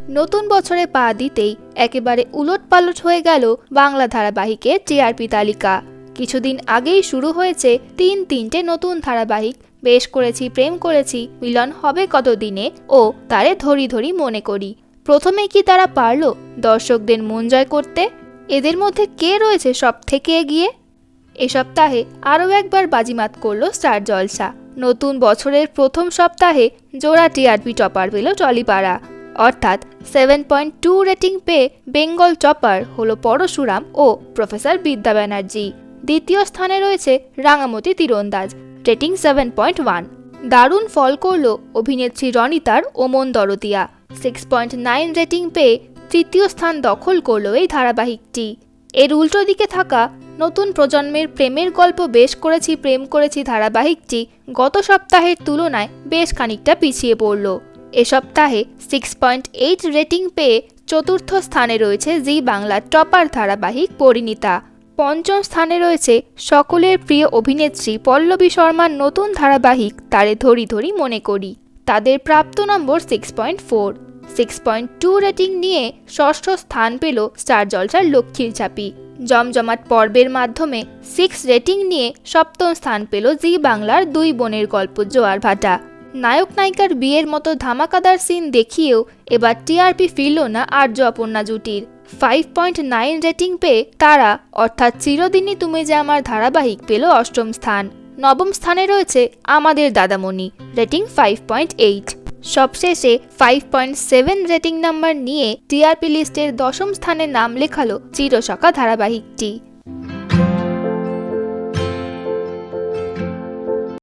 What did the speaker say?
নতুন বছরে পা দিতেই একেবারে উলটপালট হয়ে গেল বাংলা ধারাবাহিকের টিআরপি তালিকা। কিছুদিন আগেই শুরু হয়েছে তিনটে নতুন ধারাবাহিক বেশ করেছি প্রেম করেছি, মিলন হবে কতদিনে ও তারে ধরি ধরি মনে করি। প্রথমে কি তারা পারল দর্শকদের মন জয় করতে? এদের মধ্যে কে রয়েছে সব থেকে এগিয়ে? এ সপ্তাহে আরও একবার বাজিমাত করল স্টার জলসা। নতুন বছরের প্রথম সপ্তাহে জোড়া টিআরপি টপার পেল টলিপাড়া, অর্থাৎ 7.2 রেটিং পেয়ে বেঙ্গল টপার হলো পরশুরাম ও প্রফেসর বিদ্যা ব্যানার্জি। দ্বিতীয় স্থানে রয়েছে রাঙামতি তীরন্দাজ, রেটিং 7.1। দারুণ ফল করল অভিনেত্রী রনিতার ওমন দরতিয়া, 6.9 রেটিং পেয়ে তৃতীয় স্থান দখল করল এই ধারাবাহিকটি। এর উল্টো দিকে থাকা নতুন প্রজন্মের প্রেমের গল্প বেশ করেছি প্রেম করেছি ধারাবাহিকটি গত সপ্তাহের তুলনায় বেশ খানিকটা পিছিয়ে পড়ল। এ সপ্তাহে 6.8 রেটিং পেয়ে চতুর্থ স্থানে রয়েছে জি বাংলার টপার ধারাবাহিক পরিণীতা। পঞ্চম স্থানে রয়েছে সকলের প্রিয় অভিনেত্রী পল্লবী শর্মার নতুন ধারাবাহিক তারে ধরি ধরি মনে করি। তাদের প্রাপ্ত নম্বর 6.4। 6.2 রেটিং নিয়ে ষষ্ঠ স্থান পেল স্টার জলসার লক্ষ্মীর ঝাঁপি। জমজমাট পর্বের মাধ্যমে 6 রেটিং নিয়ে সপ্তম স্থান পেল জি বাংলার দুই বোনের গল্প জোয়ার ভাটা। নায়ক নায়িকার বিয়ের মতো ধামাকাদার সিন দেখিয়েও এবার টিআরপি ফিরল না আর্য অপর্ণা জুটির। 5.9 রেটিং পেয়ে তারা অর্থাৎ চিরদিনই তুমি যে আমার ধারাবাহিক পেল অষ্টম স্থান। নবম স্থানে রয়েছে আমাদের দাদামণি, রেটিং 5.8। সবশেষে 5.7 রেটিং নাম্বার নিয়ে টিআরপি লিস্টের দশম স্থানে নাম লেখালো চিরসখা ধারাবাহিকটি।